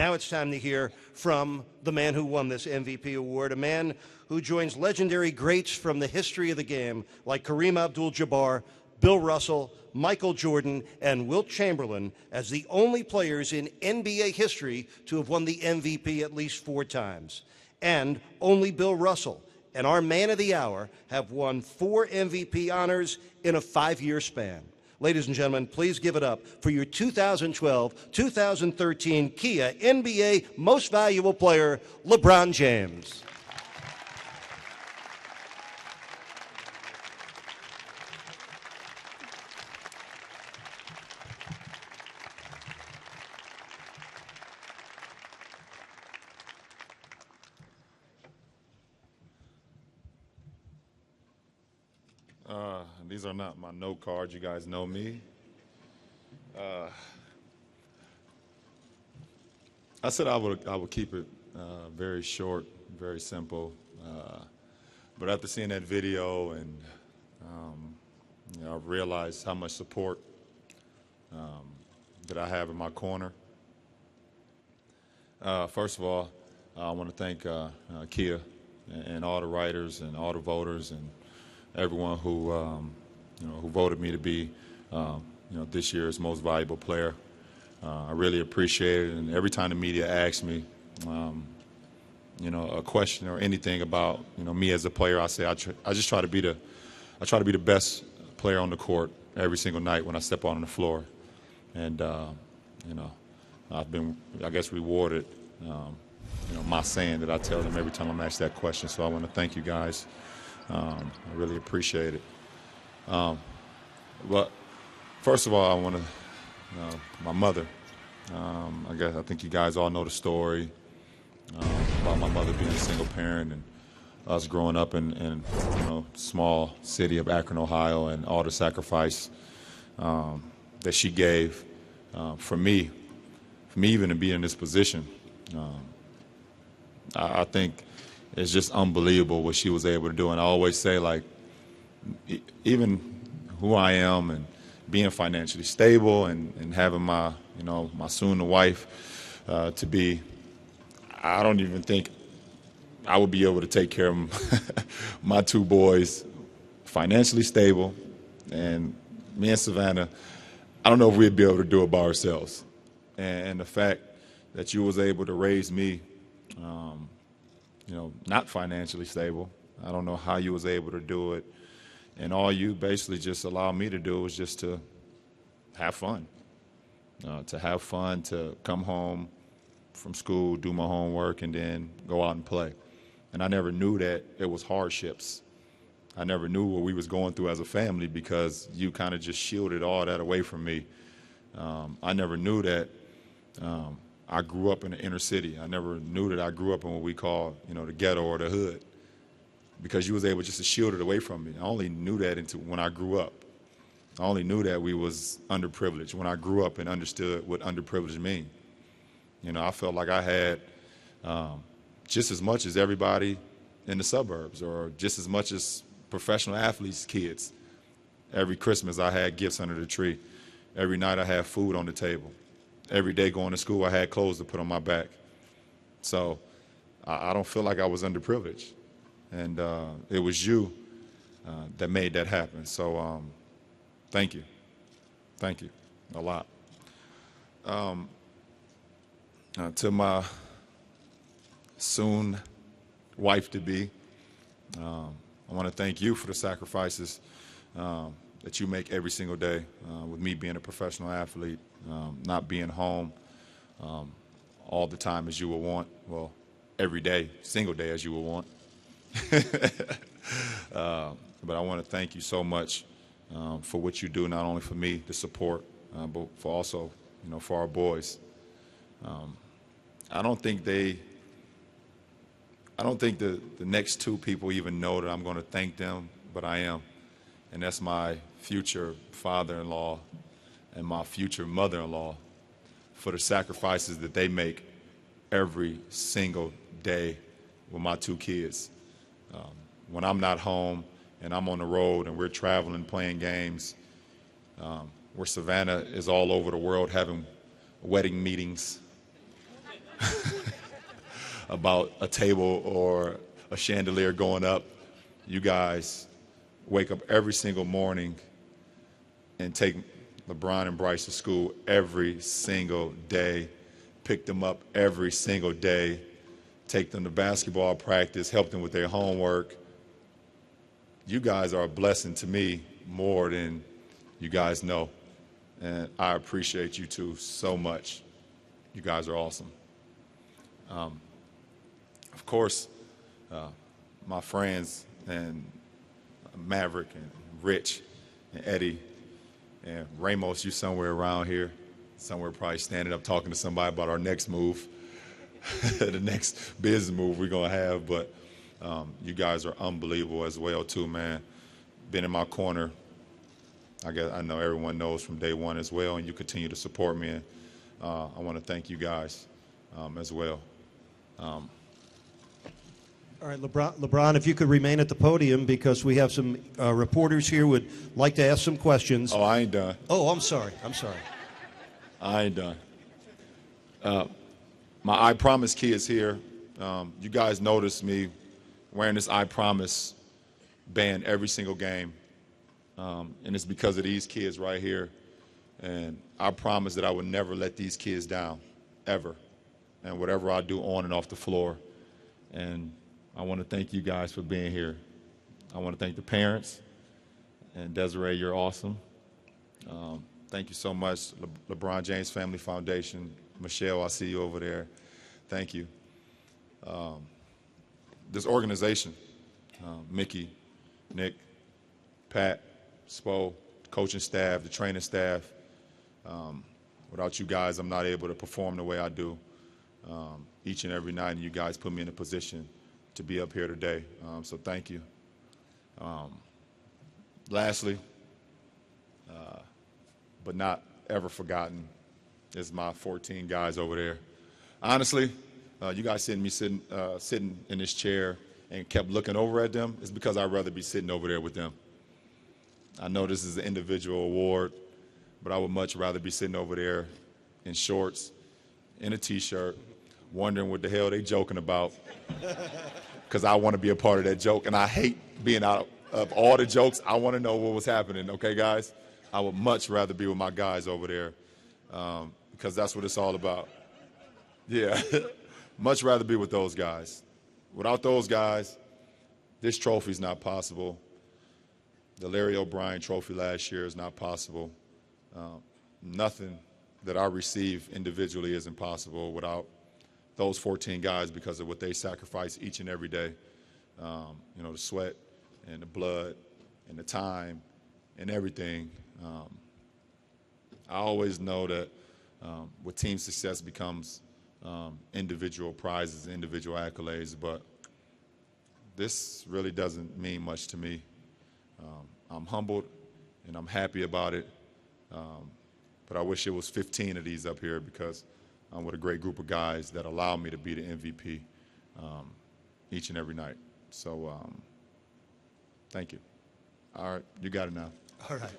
Now it's time to hear from the man who won this MVP award, a man who joins legendary greats from the history of the game like Kareem Abdul-Jabbar, Bill Russell, Michael Jordan, and Wilt Chamberlain as the only players in NBA history to have won the MVP at least 4 times. And only Bill Russell and our man of the hour have won 4 MVP honors in a 5-year span. Ladies and gentlemen, please give it up for your 2012-2013 Kia NBA Most Valuable Player, LeBron James. These are not my note cards. You guys know me. I said I would keep it very short, very simple. But after seeing that video and I've realized how much support that I have in my corner. First of all, I want to thank Kia and all the writers and all the voters and everyone who who voted me to be this year's most valuable player. I really appreciate it, and every time the media asks me a question or anything about me as a player, I say I just try to be the best player on the court every single night when I step on the floor, and I've been, I guess, rewarded my saying that I tell them every time I'm asked that question. So I want to thank you guys. I really appreciate it. But first of all, I want to, my mother. I think you guys all know the story about my mother being a single parent and us growing up in small city of Akron, Ohio, and all the sacrifice that she gave for me even to be in this position. I think it's just unbelievable what she was able to do. And I always say, like, even who I am and being financially stable and having my, my soon-to-wife to be, I don't even think I would be able to take care of my 2 boys, financially stable, and me and Savannah, I don't know if we'd be able to do it by ourselves. And the fact that you was able to raise me, not financially stable, I don't know how you was able to do it. And all you basically just allowed me to do was just to have fun. To come home from school, do my homework, and then go out and play. And I never knew that it was hardships. I never knew what we was going through as a family because you kind of just shielded all that away from me. I never knew that I grew up in the inner city. I never knew that I grew up in what we call, the ghetto or the hood, because you was able just to shield it away from me. I only knew that when I grew up. I only knew that we was underprivileged when I grew up and understood what underprivileged mean. I felt like I had just as much as everybody in the suburbs or just as much as professional athletes' kids. Every Christmas I had gifts under the tree. Every night I had food on the table. Every day going to school I had clothes to put on my back. So I don't feel like I was underprivileged. And it was you that made that happen. So thank you. Thank you a lot. To my soon wife-to-be, I want to thank you for the sacrifices that you make every single day with me being a professional athlete, not being home all the time as you would want. Well, every day, single day as you would want. But I want to thank you so much for what you do, not only for me, the support, but for also, for our boys. I don't think the next 2 people even know that I'm going to thank them, but I am. And that's my future father-in-law and my future mother-in-law for the sacrifices that they make every single day with my 2 kids. When I'm not home and I'm on the road and we're traveling, playing games, where Savannah is all over the world having wedding meetings about a table or a chandelier going up. You guys wake up every single morning and take LeBron and Bryce to school every single day, pick them up every single day, take them to basketball practice, help them with their homework. You guys are a blessing to me more than you guys know. And I appreciate you two so much. You guys are awesome. Of course, my friends and Maverick and Rich and Eddie and Ramos, you somewhere around here, somewhere probably standing up talking to somebody about our next move, the next business move we're going to have. But you guys are unbelievable as well, too, man. Been in my corner. I know everyone knows from day one as well, and you continue to support me. And I want to thank you guys as well. All right, LeBron, if you could remain at the podium because we have some reporters here who would like to ask some questions. Oh, I ain't done. Oh, I'm sorry. I ain't done. My I Promise key is here. You guys noticed me wearing this I Promise band every single game. And it's because of these kids right here. And I promise that I would never let these kids down, ever. And whatever I do on and off the floor. And I want to thank you guys for being here. I want to thank the parents. And Desiree, you're awesome. Thank you so much, LeBron James Family Foundation. Michelle, I see you over there. Thank you. This organization, Mickey, Nick, Pat, Spo, the coaching staff, the training staff. Without you guys, I'm not able to perform the way I do each and every night, and you guys put me in a position to be up here today. So thank you. Lastly, but not ever forgotten, is my 14 guys over there. Honestly, you guys sitting in this chair and kept looking over at them, it's because I'd rather be sitting over there with them. I know this is an individual award, but I would much rather be sitting over there in shorts, in a T-shirt, wondering what the hell they joking about, because I want to be a part of that joke, and I hate being out of all the jokes. I want to know what was happening, okay, guys? I would much rather be with my guys over there because that's what it's all about. Yeah, much rather be with those guys. Without those guys, this trophy's not possible. The Larry O'Brien trophy last year is not possible. Nothing that I receive individually isn't possible without those 14 guys because of what they sacrifice each and every day. You know, the sweat and the blood and the time and everything. I always know that with team success becomes individual prizes, individual accolades, but this really doesn't mean much to me. I'm humbled and I'm happy about it, but I wish it was 15 of these up here because I'm with a great group of guys that allow me to be the MVP each and every night. So thank you. All right, you got it now. All right.